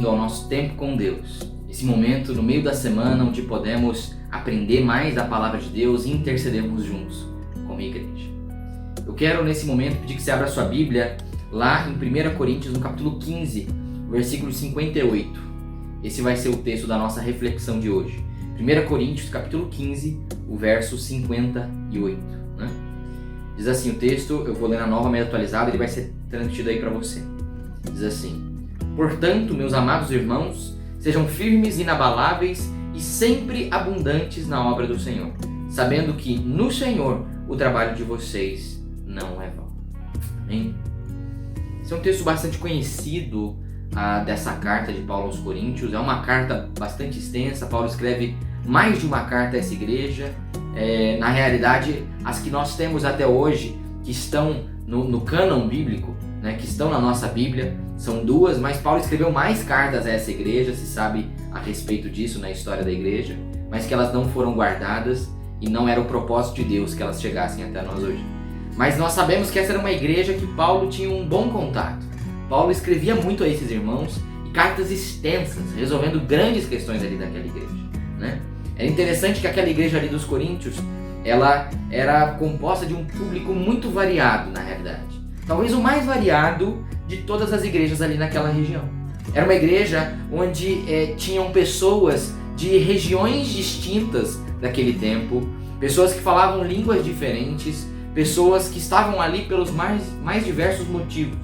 bem-vindo ao nosso tempo com Deus. Esse momento no meio da semana onde podemos aprender mais da palavra de Deus e intercedermos juntos como igreja. Eu quero nesse momento pedir que você abra sua Bíblia lá em 1 Coríntios, no capítulo 15, versículo 58. Esse vai ser o texto da nossa reflexão de hoje. 1 Coríntios, capítulo 15, o verso 58. Diz assim o texto, eu vou ler na nova meia atualizada, ele vai ser transmitido aí para você. Diz assim: portanto, meus amados irmãos, sejam firmes e inabaláveis e sempre abundantes na obra do Senhor, sabendo que no Senhor o trabalho de vocês não é vão. Amém? Esse é um texto bastante conhecido dessa carta de Paulo aos Coríntios. É uma carta bastante extensa. Paulo escreve mais de uma carta a essa igreja. Na realidade, as que nós temos até hoje, que estão no cânon bíblico, que estão na nossa Bíblia, são duas, mas Paulo escreveu mais cartas a essa igreja, se sabe a respeito disso na história da igreja, mas que elas não foram guardadas e não era o propósito de Deus que elas chegassem até nós hoje. Mas nós sabemos que essa era uma igreja que Paulo tinha um bom contato. Paulo escrevia muito a esses irmãos e cartas extensas, resolvendo grandes questões ali daquela igreja. É interessante que aquela igreja ali dos Coríntios, ela era composta de um público muito variado, na realidade. Talvez o mais variado de todas as igrejas ali naquela região. Era uma igreja onde tinham pessoas de regiões distintas daquele tempo, pessoas que falavam línguas diferentes, pessoas que estavam ali pelos mais diversos motivos.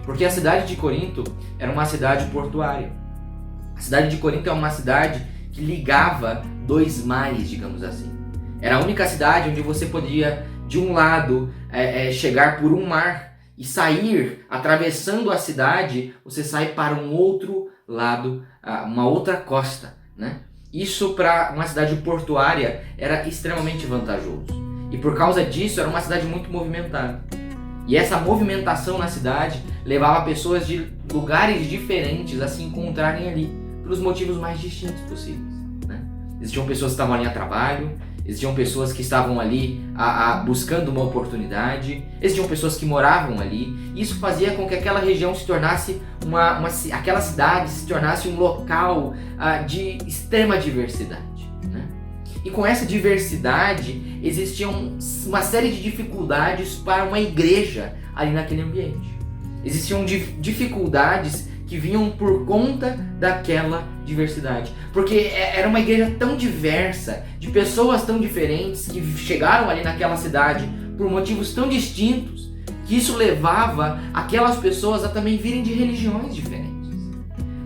Porque a cidade de Corinto era uma cidade portuária. A cidade de Corinto é uma cidade que ligava dois mares, digamos assim. Era a única cidade onde você podia, de um lado, chegar por um mar e sair, atravessando a cidade, você sai para um outro lado, uma outra costa. Isso para uma cidade portuária era extremamente vantajoso. E por causa disso era uma cidade muito movimentada. E essa movimentação na cidade levava pessoas de lugares diferentes a se encontrarem ali, pelos motivos mais distintos possíveis. Existiam pessoas que estavam ali a trabalho, existiam pessoas que estavam ali buscando uma oportunidade, existiam pessoas que moravam ali. Isso fazia com que aquela região se tornasse aquela cidade se tornasse um local de extrema diversidade. E com essa diversidade existiam uma série de dificuldades para uma igreja ali naquele ambiente. Existiam dificuldades que vinham por conta daquela diversidade. Porque era uma igreja tão diversa, de pessoas tão diferentes, que chegaram ali naquela cidade por motivos tão distintos, que isso levava aquelas pessoas a também virem de religiões diferentes.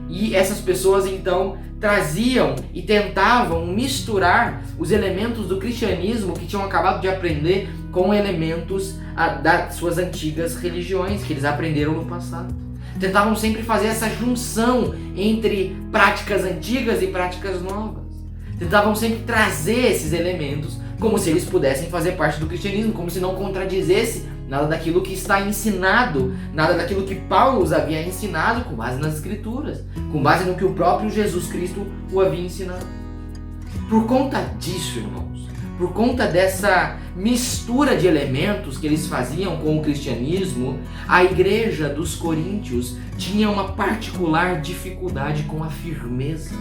E essas pessoas então traziam e tentavam misturar os elementos do cristianismo que tinham acabado de aprender com elementos das suas antigas religiões que eles aprenderam no passado. Tentavam sempre fazer essa junção entre práticas antigas e práticas novas. Tentavam sempre trazer esses elementos como se eles pudessem fazer parte do cristianismo, como se não contradizesse nada daquilo que está ensinado, nada daquilo que Paulo os havia ensinado com base nas Escrituras, com base no que o próprio Jesus Cristo o havia ensinado. Por conta disso, irmãos, por conta dessa mistura de elementos que eles faziam com o cristianismo, a igreja dos Coríntios tinha uma particular dificuldade com a firmeza.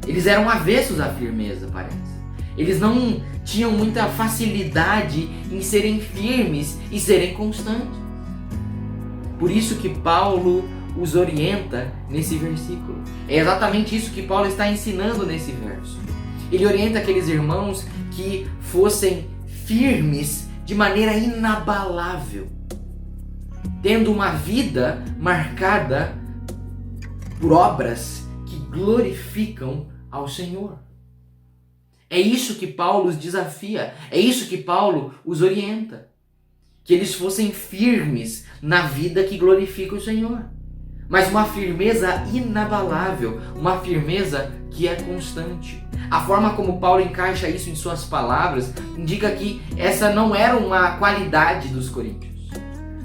Eles eram avessos à firmeza, parece. Eles não tinham muita facilidade em serem firmes e serem constantes. Por isso que Paulo os orienta nesse versículo. É exatamente isso que Paulo está ensinando nesse verso. Ele orienta aqueles irmãos que fossem firmes de maneira inabalável, tendo uma vida marcada por obras que glorificam ao Senhor. É isso que Paulo os desafia, é isso que Paulo os orienta. Que eles fossem firmes na vida que glorifica o Senhor. Mas uma firmeza inabalável, uma firmeza que é constante. A forma como Paulo encaixa isso em suas palavras indica que essa não era uma qualidade dos coríntios.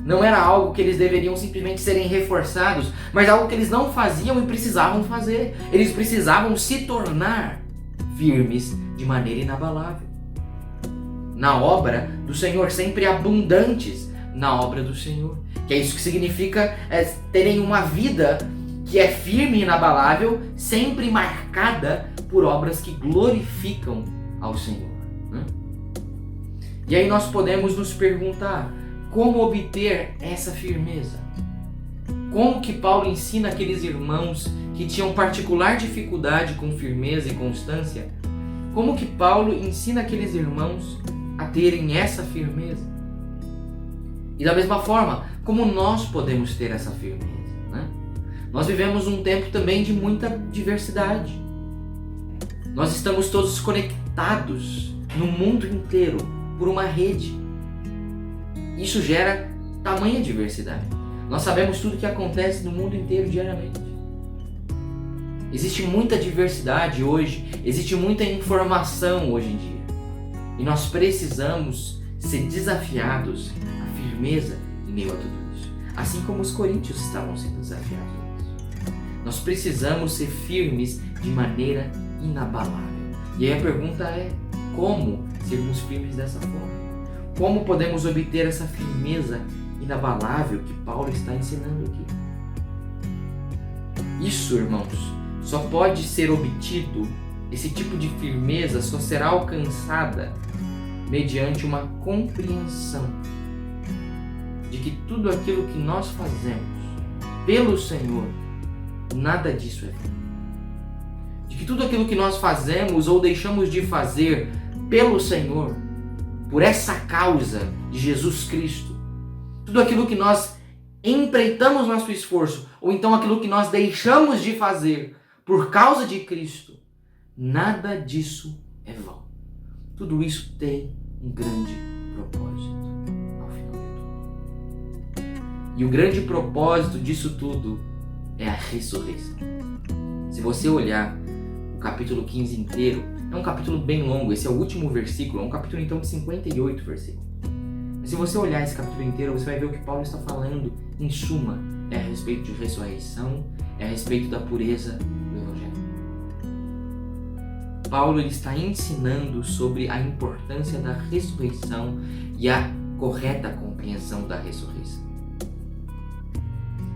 Não era algo que eles deveriam simplesmente serem reforçados, mas algo que eles não faziam e precisavam fazer. Eles precisavam se tornar firmes de maneira inabalável na obra do Senhor, sempre abundantes na obra do Senhor. Que é isso que significa terem uma vida que é firme e inabalável, sempre marcada por obras que glorificam ao Senhor. E aí nós podemos nos perguntar, como obter essa firmeza? Como que Paulo ensina aqueles irmãos que tinham particular dificuldade com firmeza e constância? Como que Paulo ensina aqueles irmãos a terem essa firmeza? E da mesma forma, como nós podemos ter essa firmeza? Nós vivemos um tempo também de muita diversidade. Nós estamos todos conectados no mundo inteiro por uma rede. Isso gera tamanha diversidade. Nós sabemos tudo o que acontece no mundo inteiro diariamente. Existe muita diversidade hoje, existe muita informação hoje em dia. E nós precisamos ser desafiados à firmeza em meio a tudo isso. Assim como os coríntios estavam sendo desafiados. Nós precisamos ser firmes de maneira inabalável. E aí a pergunta é, como sermos firmes dessa forma? Como podemos obter essa firmeza inabalável que Paulo está ensinando aqui? Isso, irmãos, só pode ser obtido, esse tipo de firmeza só será alcançada mediante uma compreensão de que tudo aquilo que nós fazemos pelo Senhor, nada disso é vão. De que tudo aquilo que nós fazemos ou deixamos de fazer pelo Senhor, por essa causa de Jesus Cristo, tudo aquilo que nós empreitamos nosso esforço, ou então aquilo que nós deixamos de fazer por causa de Cristo, nada disso é vão. Tudo isso tem um grande propósito ao final de tudo. E o grande propósito disso tudo é a ressurreição. Se você olhar o capítulo 15 inteiro, é um capítulo bem longo, esse é o último versículo, é um capítulo então de 58 versículos. Mas se você olhar esse capítulo inteiro, você vai ver o que Paulo está falando, em suma, é a respeito de ressurreição, é a respeito da pureza do Evangelho. Paulo ele está ensinando sobre a importância da ressurreição e a correta compreensão da ressurreição.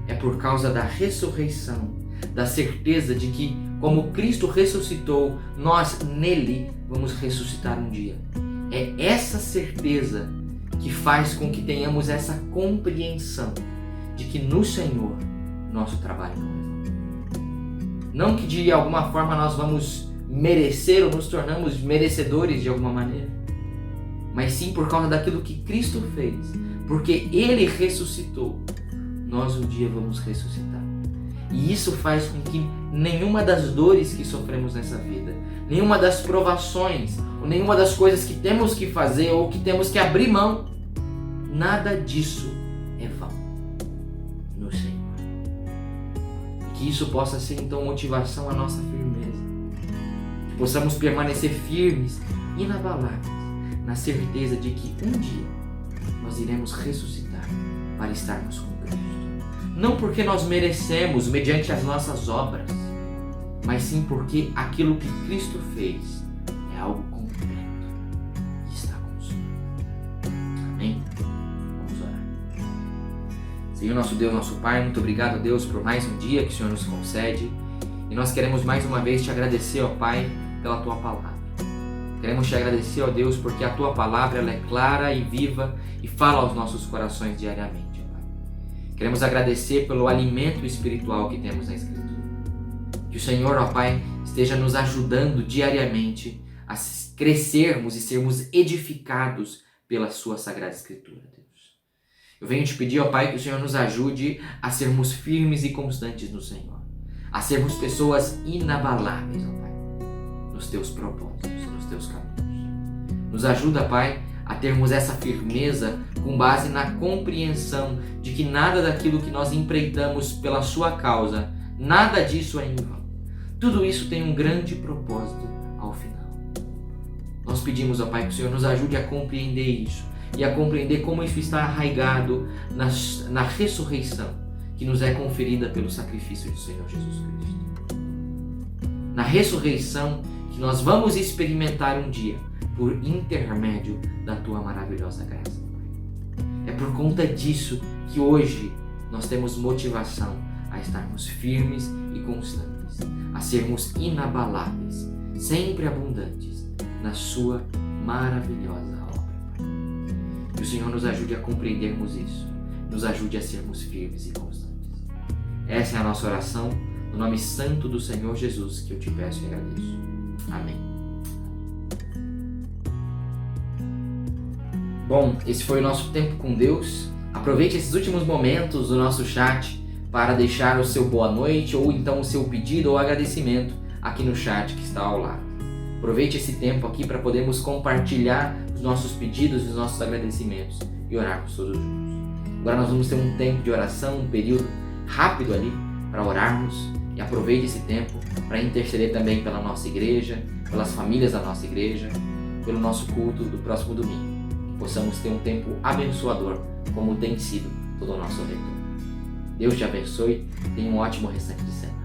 É por causa da ressurreição, da certeza de que, como Cristo ressuscitou, nós nele vamos ressuscitar um dia. É essa certeza que faz com que tenhamos essa compreensão de que no Senhor nosso trabalho não é vão. Não que de alguma forma nós vamos merecer ou nos tornamos merecedores de alguma maneira, mas sim por causa daquilo que Cristo fez, porque Ele ressuscitou. Nós um dia vamos ressuscitar. E isso faz com que nenhuma das dores que sofremos nessa vida, nenhuma das provações, ou nenhuma das coisas que temos que fazer ou que temos que abrir mão, nada disso é vão no Senhor. E que isso possa ser então motivação à nossa firmeza. Que possamos permanecer firmes, inabaláveis, na certeza de que um dia nós iremos ressuscitar para estarmos com Cristo. Não porque nós merecemos mediante as nossas obras, mas sim porque aquilo que Cristo fez é algo completo e está consumido. Amém? Vamos orar. Senhor nosso Deus, nosso Pai, muito obrigado, Deus, por mais um dia que o Senhor nos concede. E nós queremos mais uma vez te agradecer, ó Pai, pela Tua Palavra. Queremos te agradecer, ó Deus, porque a Tua Palavra ela é clara e viva e fala aos nossos corações diariamente. Queremos agradecer pelo alimento espiritual que temos na Escritura. Que o Senhor, ó Pai, esteja nos ajudando diariamente a crescermos e sermos edificados pela Sua Sagrada Escritura, Deus. Eu venho te pedir, ó Pai, que o Senhor nos ajude a sermos firmes e constantes no Senhor. A sermos pessoas inabaláveis, ó Pai, nos Teus propósitos, nos Teus caminhos. Nos ajuda, Pai, a termos essa firmeza com base na compreensão de que nada daquilo que nós empreitamos pela Sua causa, nada disso é em vão. Tudo isso tem um grande propósito ao final. Nós pedimos, ó Pai, que o Senhor nos ajude a compreender isso e a compreender como isso está arraigado na ressurreição que nos é conferida pelo sacrifício do Senhor Jesus Cristo. Na ressurreição que nós vamos experimentar um dia por intermédio da Tua maravilhosa graça, Pai. É por conta disso que hoje nós temos motivação a estarmos firmes e constantes, a sermos inabaláveis, sempre abundantes na sua maravilhosa obra. Que o Senhor nos ajude a compreendermos isso, nos ajude a sermos firmes e constantes. Essa é a nossa oração, no nome santo do Senhor Jesus, que eu te peço e agradeço. Amém. Bom, esse foi o nosso tempo com Deus. Aproveite esses últimos momentos do nosso chat para deixar o seu boa noite ou então o seu pedido ou agradecimento aqui no chat que está ao lado. Aproveite esse tempo aqui para podermos compartilhar os nossos pedidos e os nossos agradecimentos e orarmos todos juntos. Agora nós vamos ter um tempo de oração, um período rápido ali para orarmos, e aproveite esse tempo para interceder também pela nossa igreja, pelas famílias da nossa igreja, pelo nosso culto do próximo domingo. Que possamos ter um tempo abençoador, como tem sido todo o nosso retorno. Deus te abençoe, tenha um ótimo restante de semana.